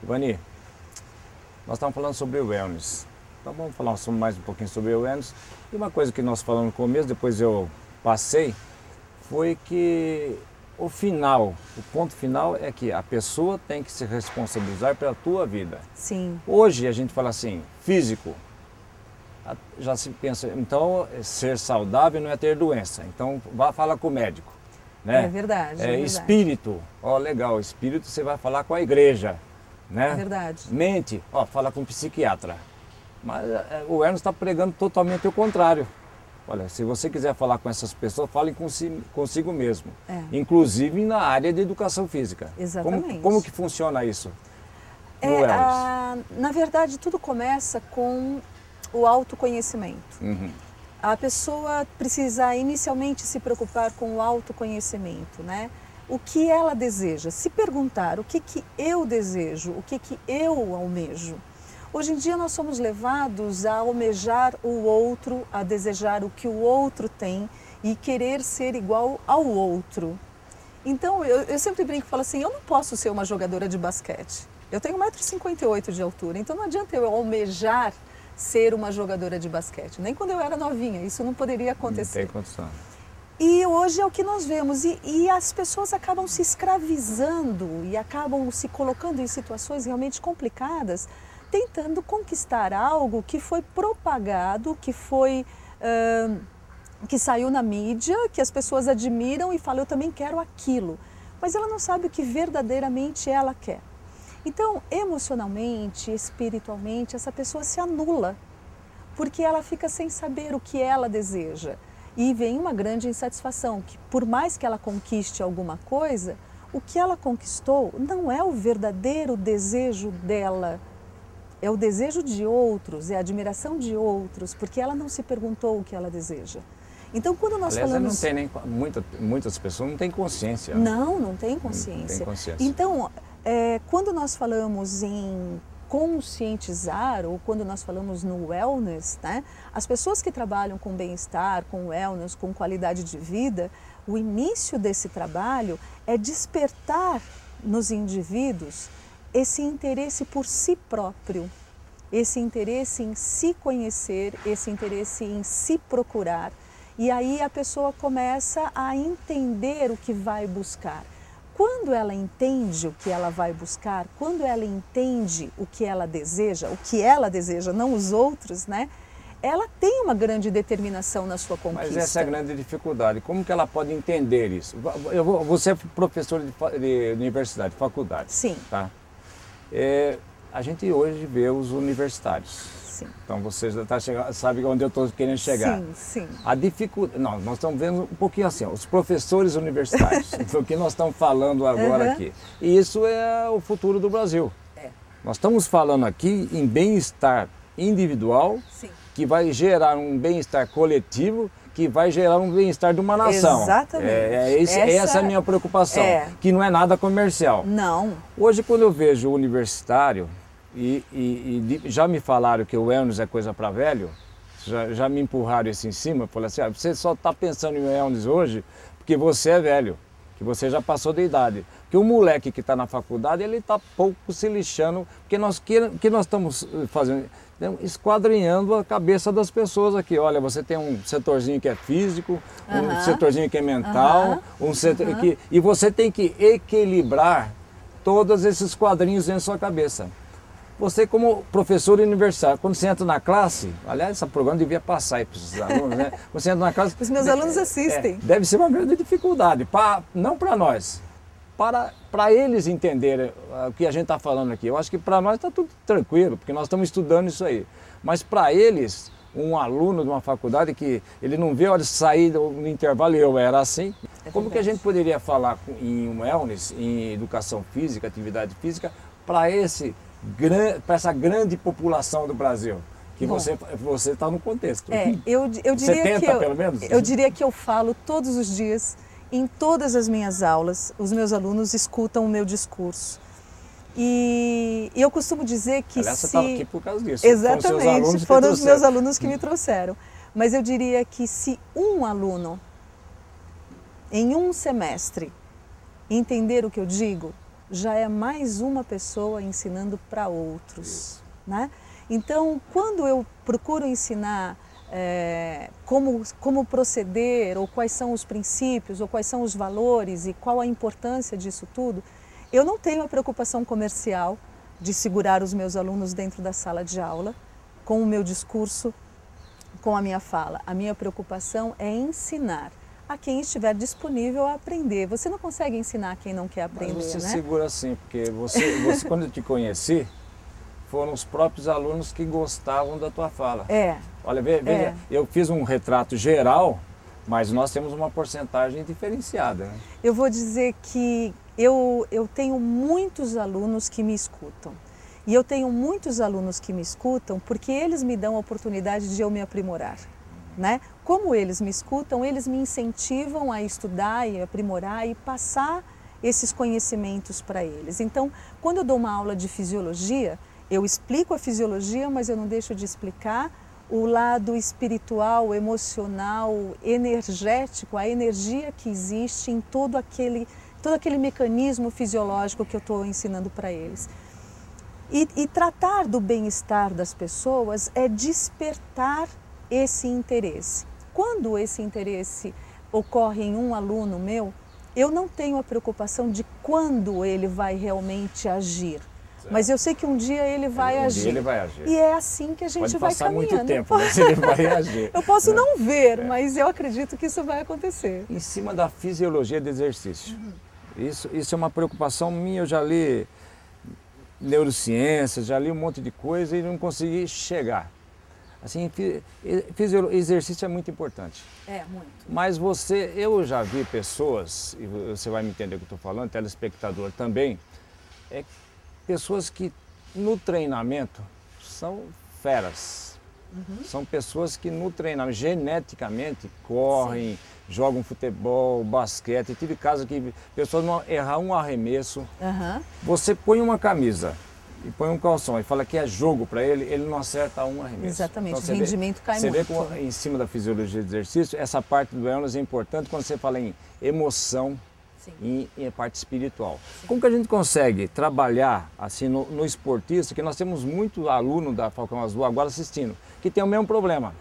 Ivani, nós estamos falando sobre o wellness. Então vamos falar mais um pouquinho sobre o wellness. E uma coisa que nós falamos no começo, depois eu passei, foi que o ponto final é que a pessoa tem que se responsabilizar pela tua vida. Sim. Hoje a gente fala assim, físico, já se pensa, então ser saudável não é ter doença, então vá falar com o médico. Né? É verdade, é verdade. Espírito, legal, espírito você vai falar com a igreja. Né? É verdade. Mente, fala com o psiquiatra. Mas o wellness está pregando totalmente o contrário. Olha, se você quiser falar com essas pessoas, fale consigo mesmo. Inclusive na área de educação física. Exatamente. Como que funciona isso no wellness? Na verdade, tudo começa com o autoconhecimento. Uhum. A pessoa precisa inicialmente se preocupar com o autoconhecimento, né? O que ela deseja, se perguntar o que eu desejo, o que eu almejo. Hoje em dia nós somos levados a almejar o outro, a desejar o que o outro tem e querer ser igual ao outro. Então eu sempre brinco e falo assim, eu não posso ser uma jogadora de basquete. Eu tenho 1,58 m de altura, então não adianta eu almejar ser uma jogadora de basquete. Nem quando eu era novinha, isso não poderia acontecer. Não tem condição. E hoje é o que nós vemos, e as pessoas acabam se escravizando e acabam se colocando em situações realmente complicadas, tentando conquistar algo que foi propagado, que saiu na mídia, que as pessoas admiram e falam, eu também quero aquilo. Mas ela não sabe o que verdadeiramente ela quer. Então, emocionalmente, espiritualmente, essa pessoa se anula, porque ela fica sem saber o que ela deseja. E vem uma grande insatisfação, que por mais que ela conquiste alguma coisa, o que ela conquistou não é o verdadeiro desejo dela, é o desejo de outros, é a admiração de outros, porque ela não se perguntou o que ela deseja. Então, quando nós falamos... não tem nem, muitas pessoas não têm consciência. Não tem consciência. Não tem consciência. Então, quando nós falamos em conscientizar, ou quando nós falamos no wellness, né, as pessoas que trabalham com bem-estar, com wellness, com qualidade de vida, o início desse trabalho é despertar nos indivíduos esse interesse por si próprio, esse interesse em se conhecer, esse interesse em se procurar. E aí a pessoa começa a entender o que vai buscar. Quando ela entende o que ela vai buscar, quando ela entende o que ela deseja, não os outros, né? Ela tem uma grande determinação na sua conquista. Mas essa é a grande dificuldade. Como que ela pode entender isso? Você é professor de universidade, de faculdade. Sim. Tá? A gente hoje vê os universitários. Sim. Então você já sabe onde eu estou querendo chegar. Sim. A dificuldade. Não, nós estamos vendo um pouquinho assim, os professores universitários, do que nós estamos falando agora aqui. E isso é o futuro do Brasil. Nós estamos falando aqui em bem-estar individual, Sim. que vai gerar um bem-estar coletivo, que vai gerar um bem-estar de uma nação. Exatamente. Essa é a minha preocupação, que não é nada comercial. Não. Hoje, quando eu vejo o universitário, e já me falaram que o wellness é coisa para velho, já me empurraram isso em cima, falaram assim, você só está pensando em wellness hoje porque você é velho, que você já passou da idade. Porque o moleque que está na faculdade, ele está pouco se lixando, porque nós estamos fazendo, esquadrinhando a cabeça das pessoas aqui. Olha, você tem um setorzinho que é físico, um setorzinho que é mental, um setor e você tem que equilibrar todos esses quadrinhos dentro da sua cabeça. Você, como professor universitário, quando você entra na classe, aliás, esse programa devia passar aí para os alunos, né? Você entra na classe... Os meus alunos assistem. Deve ser uma grande dificuldade, não para nós, para eles entenderem o que a gente está falando aqui. Eu acho que para nós está tudo tranquilo, porque nós estamos estudando isso aí. Mas para eles, um aluno de uma faculdade que ele não vê a hora de sair no intervalo, eu era assim. Como que a gente poderia falar em wellness, em educação física, atividade física, para essa grande população do Brasil, que você está no contexto. Eu diria 70, pelo menos? Eu diria que eu falo todos os dias, em todas as minhas aulas, os meus alunos escutam o meu discurso. E eu costumo dizer que aliás, você estava aqui por causa disso. Exatamente, foram os meus alunos que me trouxeram. Mas eu diria que se um aluno, em um semestre, entender o que eu digo, já é mais uma pessoa ensinando para outros, né? Então, quando eu procuro ensinar como proceder, ou quais são os princípios, ou quais são os valores e qual a importância disso tudo, eu não tenho a preocupação comercial de segurar os meus alunos dentro da sala de aula, com o meu discurso, com a minha fala. A minha preocupação é ensinar a quem estiver disponível a aprender. Você não consegue ensinar quem não quer aprender, mas você né? segura sim, porque você quando eu te conheci, foram os próprios alunos que gostavam da tua fala. Olha, veja, eu fiz um retrato geral, mas nós temos uma porcentagem diferenciada, né? Eu vou dizer que eu tenho muitos alunos que me escutam. E eu tenho muitos alunos que me escutam porque eles me dão a oportunidade de eu me aprimorar, né? Como eles me escutam, eles me incentivam a estudar e aprimorar e passar esses conhecimentos para eles. Então, quando eu dou uma aula de fisiologia, eu explico a fisiologia, mas eu não deixo de explicar o lado espiritual, emocional, energético, a energia que existe em todo aquele mecanismo fisiológico que eu estou ensinando para eles. E tratar do bem-estar das pessoas é despertar esse interesse. Quando esse interesse ocorre em um aluno meu, eu não tenho a preocupação de quando ele vai realmente agir. Certo. Mas eu sei que um dia ele vai agir. Dia ele vai agir. E é assim que a gente vai caminhando. Pode passar muito tempo, mas ele vai agir. Eu posso não ver, mas eu acredito que isso vai acontecer. Em cima da fisiologia do exercício. Isso é uma preocupação minha, eu já li neurociências, já li um monte de coisa e não consegui chegar. Assim, exercício é muito importante. Muito. Mas eu já vi pessoas, e você vai me entender o que eu estou falando, telespectador também, pessoas que no treinamento são feras. São pessoas que no treinamento, geneticamente, correm, jogam futebol, basquete. Eu tive casos que pessoas não errar um arremesso. Você põe uma camisa e põe um calção e fala que é jogo para ele não acerta um arremesso. Exatamente, então, o rendimento cai muito. Você vê como, em cima da fisiologia do exercício, essa parte do wellness é importante quando você fala em emoção e em parte espiritual. Como que a gente consegue trabalhar assim no esportista, que nós temos muito aluno da Falcão Azul agora assistindo, que tem o mesmo problema.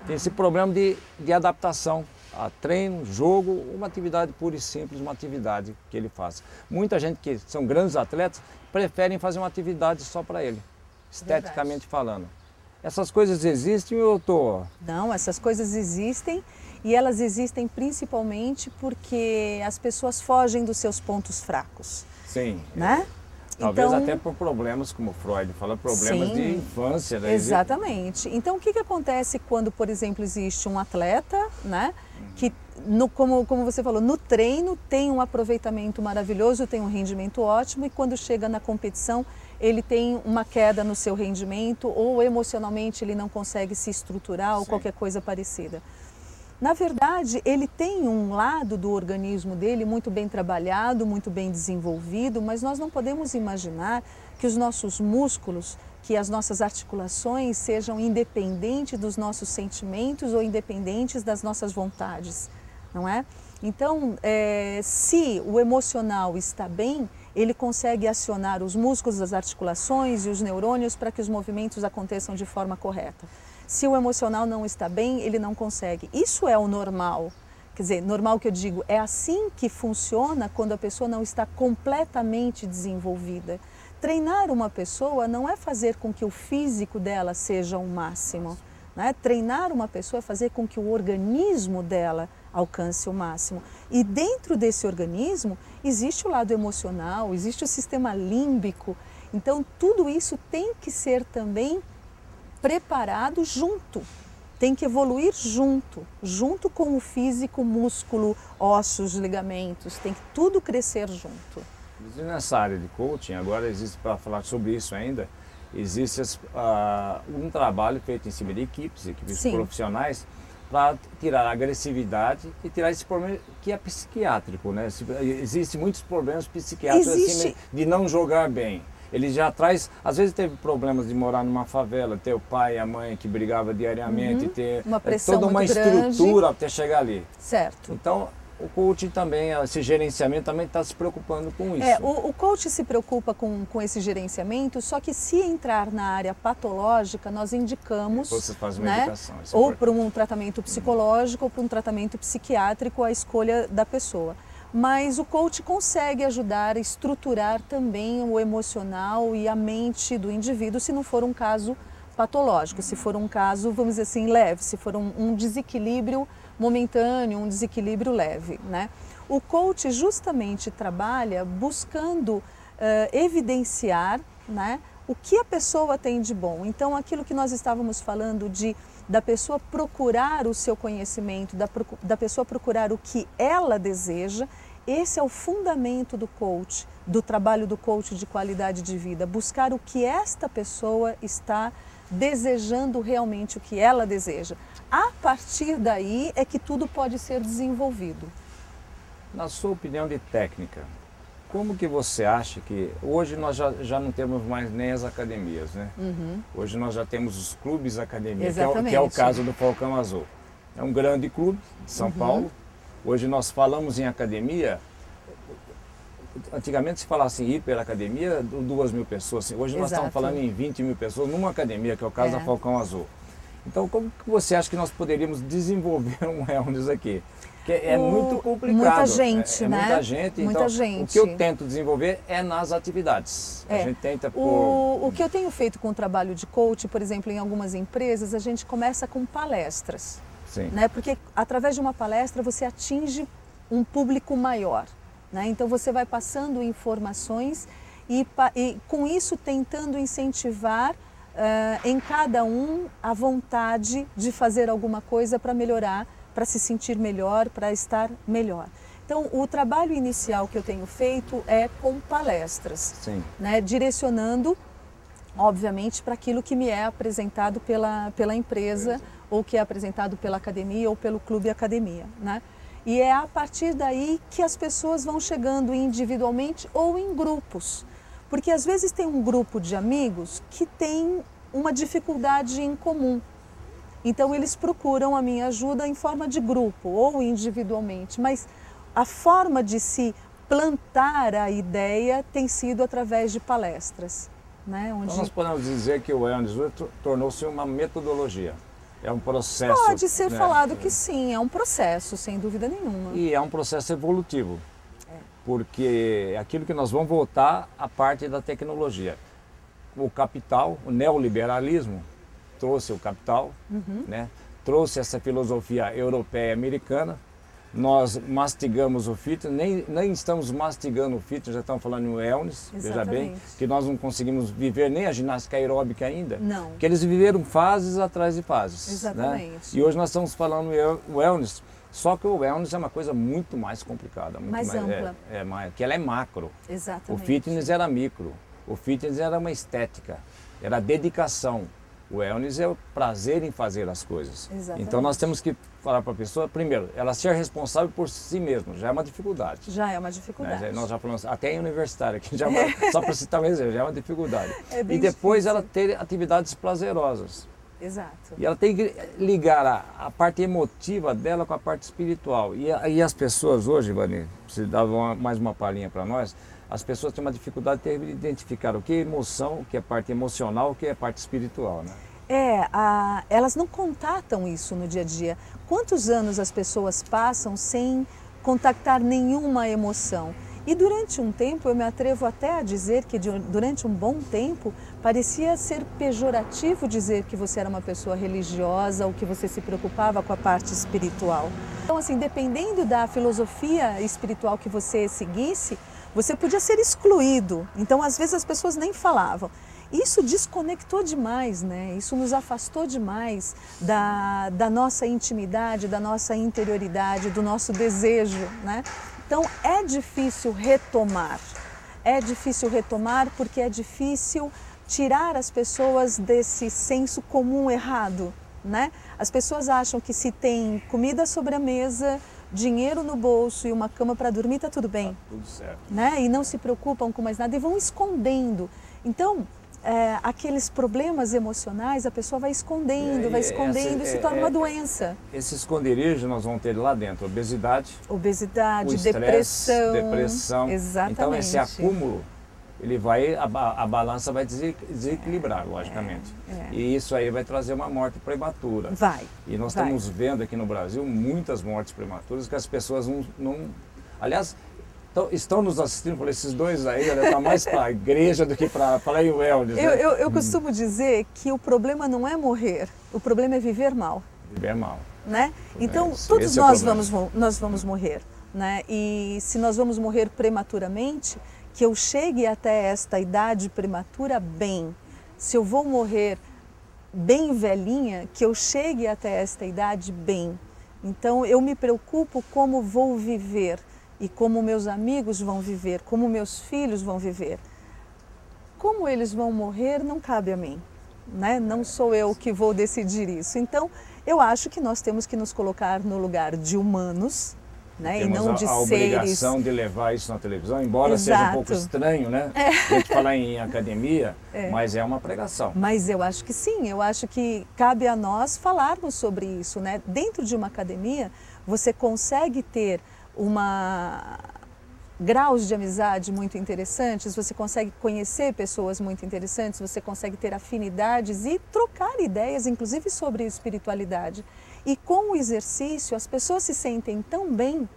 Tem esse problema de adaptação a treino, jogo, uma atividade pura e simples, uma atividade que ele faça. Muita gente que são grandes atletas preferem fazer uma atividade só para ele, esteticamente falando. Essas coisas existem ou eu estou... Não, essas coisas existem e elas existem principalmente porque as pessoas fogem dos seus pontos fracos. Sim. Né? Talvez então, até por problemas, como Freud fala, problemas de infância. Né? Exatamente. Então, o que acontece quando, por exemplo, existe um atleta, né, que, como você falou, no treino tem um aproveitamento maravilhoso, tem um rendimento ótimo, e quando chega na competição, ele tem uma queda no seu rendimento, ou emocionalmente ele não consegue se estruturar, ou qualquer coisa parecida. Na verdade, ele tem um lado do organismo dele muito bem trabalhado, muito bem desenvolvido, mas nós não podemos imaginar que os nossos músculos, que as nossas articulações sejam independentes dos nossos sentimentos ou independentes das nossas vontades, não é? Então, se o emocional está bem, ele consegue acionar os músculos, as articulações e os neurônios para que os movimentos aconteçam de forma correta. Se o emocional não está bem, ele não consegue. Isso é o normal. Quer dizer, normal que eu digo, é assim que funciona quando a pessoa não está completamente desenvolvida. Treinar uma pessoa não é fazer com que o físico dela seja o máximo, né? Treinar uma pessoa é fazer com que o organismo dela alcance o máximo. E dentro desse organismo existe o lado emocional, existe o sistema límbico. Então tudo isso tem que ser também preparado junto, tem que evoluir junto com o físico, músculo, ossos, ligamentos, tem que tudo crescer junto. Nessa área de coaching, agora existe, para falar sobre isso ainda, existe um trabalho feito em cima de equipes profissionais, para tirar a agressividade e tirar esse problema que é psiquiátrico, né? Existem muitos problemas psiquiátricos assim, de não jogar bem. Ele já traz, às vezes teve problemas de morar numa favela, ter o pai e a mãe que brigavam diariamente, ter uma pressão toda uma muito estrutura grande até chegar ali. Certo. Então, o coaching também, esse gerenciamento também está se preocupando com isso. O coach se preocupa com esse gerenciamento, só que se entrar na área patológica, nós indicamos, Você faz uma indicação, ou para um tratamento psicológico ou para um tratamento psiquiátrico, a escolha da pessoa. Mas o coach consegue ajudar a estruturar também o emocional e a mente do indivíduo, se não for um caso patológico, se for um caso, vamos dizer assim, leve, se for um desequilíbrio momentâneo, um desequilíbrio leve, né? O coach justamente trabalha buscando evidenciar, né, o que a pessoa tem de bom. Então, aquilo que nós estávamos falando da pessoa procurar o seu conhecimento, da pessoa procurar o que ela deseja, esse é o fundamento do coach, do trabalho do coach de qualidade de vida, buscar o que esta pessoa está desejando realmente, o que ela deseja. A partir daí é que tudo pode ser desenvolvido. Na sua opinião de técnica, como que você acha que... Hoje nós já não temos mais nem as academias, né? Hoje nós já temos os clubes academia, que é o caso do Falcão Azul. É um grande clube de São Paulo. Hoje nós falamos em academia. Antigamente se falasse em hiperacademia, 2.000 pessoas. Hoje nós estamos falando em 20.000 pessoas numa academia, que é o caso da Falcão Azul. Então, como que você acha que nós poderíamos desenvolver um wellness aqui? Porque é muito complicado. Muita gente, né? Muita gente. Muita então, gente. O que eu tento desenvolver é nas atividades. A gente tenta O que eu tenho feito com o trabalho de coach, por exemplo, em algumas empresas, a gente começa com palestras. Sim. Né? Porque através de uma palestra você atinge um público maior. Né? Então você vai passando informações e com isso tentando incentivar em cada um a vontade de fazer alguma coisa para melhorar, para se sentir melhor, para estar melhor. Então o trabalho inicial que eu tenho feito é com palestras, né? Direcionando, obviamente, para aquilo que me é apresentado pela empresa ou que é apresentado pela academia ou pelo clube academia, né? E é a partir daí que as pessoas vão chegando individualmente ou em grupos. Porque às vezes tem um grupo de amigos que tem uma dificuldade em comum. Então eles procuram a minha ajuda em forma de grupo ou individualmente. Mas a forma de se plantar a ideia tem sido através de palestras. Né? Então nós podemos dizer que o wellness tornou-se uma metodologia. É um processo... Pode ser falado que sim, é um processo, sem dúvida nenhuma. E é um processo evolutivo, porque é aquilo que nós vamos voltar à parte da tecnologia. O capital, o neoliberalismo, trouxe o capital, né? Trouxe essa filosofia europeia americana. Nós mastigamos o fitness, nem estamos mastigando o fitness, já estamos falando em wellness, veja bem, que nós não conseguimos viver nem a ginástica aeróbica ainda. Não. Porque eles viveram fases atrás de fases. Exatamente. Né? E hoje nós estamos falando em wellness, só que o wellness é uma coisa muito mais complicada. Muito mais ampla. Que ela é macro. Exatamente. O fitness era micro, o fitness era uma estética, era dedicação. O wellness é o prazer em fazer as coisas. Exatamente. Então nós temos que falar para a pessoa, primeiro, ela ser responsável por si mesma, já é uma dificuldade. Já é uma dificuldade. Né? Nós já falamos, até em universitário, aqui já só para citar um exemplo, já é uma dificuldade. É bem e depois difícil. ela ter atividades prazerosas. Exato. E ela tem que ligar a parte emotiva dela com a parte espiritual. E as pessoas hoje, Vani, se dá mais uma palhinha para nós, as pessoas têm uma dificuldade de identificar o que é emoção, o que é parte emocional, o que é parte espiritual, né? Elas não contatam isso no dia a dia. Quantos anos as pessoas passam sem contactar nenhuma emoção? E durante um tempo, eu me atrevo até a dizer que durante um bom tempo, parecia ser pejorativo dizer que você era uma pessoa religiosa ou que você se preocupava com a parte espiritual. Então, assim, dependendo da filosofia espiritual que você seguisse, você podia ser excluído. Então, às vezes, as pessoas nem falavam. Isso desconectou demais, né? Isso nos afastou demais da nossa intimidade, da nossa interioridade, do nosso desejo, né? Então é difícil retomar porque é difícil tirar as pessoas desse senso comum errado, né? As pessoas acham que se tem comida sobre a mesa, dinheiro no bolso e uma cama para dormir, tá tudo bem. Tá tudo certo. Né? E não se preocupam com mais nada e vão escondendo. Então, aqueles problemas emocionais, a pessoa vai escondendo e se torna uma doença. Esse esconderijo nós vamos ter lá dentro, obesidade, Obesidade, o estresse, depressão. Exatamente. Então esse acúmulo, ele vai, a balança vai desequilibrar, logicamente. E isso aí vai trazer uma morte prematura. Vai. E nós estamos vendo aqui no Brasil muitas mortes prematuras que as pessoas não aliás, estão nos assistindo por esses dois aí, está mais para a igreja do que para o wellness. Né? Eu costumo dizer que o problema não é morrer, o problema é viver mal. Viver mal. Né? Então, todos nós vamos morrer. Né? E se nós vamos morrer prematuramente, que eu chegue até esta idade prematura bem. Se eu vou morrer bem velhinha, que eu chegue até esta idade bem. Então, eu me preocupo como vou viver. E como meus amigos vão viver, como meus filhos vão viver. Como eles vão morrer não cabe a mim, né? Não sou eu que vou decidir isso. Então, eu acho que nós temos que nos colocar no lugar de humanos, né? E não de seres... a obrigação de levar isso na televisão, embora seja um pouco estranho, né? A gente falar em academia, mas é uma pregação. Mas eu acho que sim, eu acho que cabe a nós falarmos sobre isso, né? Dentro de uma academia, você consegue ter graus de amizade muito interessantes, você consegue conhecer pessoas muito interessantes, você consegue ter afinidades e trocar ideias, inclusive sobre espiritualidade. E com o exercício, as pessoas se sentem tão bem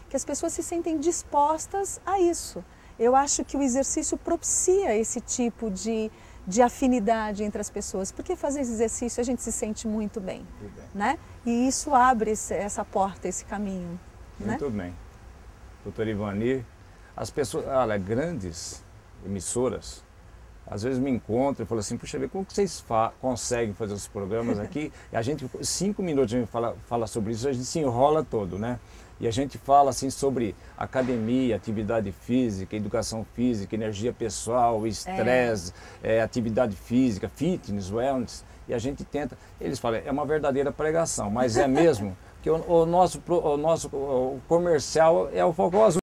que as pessoas se sentem dispostas a isso. Eu acho que o exercício propicia esse tipo de afinidade entre as pessoas, porque fazer esse exercício a gente se sente muito bem, né? E isso abre essa porta, esse caminho. Muito bem. Doutor Ivanir, as pessoas, olha, grandes emissoras, às vezes me encontram e falam assim, puxa, como que vocês conseguem fazer os programas aqui? E a gente, 5 minutos a gente fala sobre isso, a gente se enrola todo, né? E a gente fala assim sobre academia, atividade física, educação física, energia pessoal, estresse, atividade física, fitness, wellness, e a gente tenta, eles falam, é uma verdadeira pregação, mas é mesmo? Que o nosso comercial é o foco azul.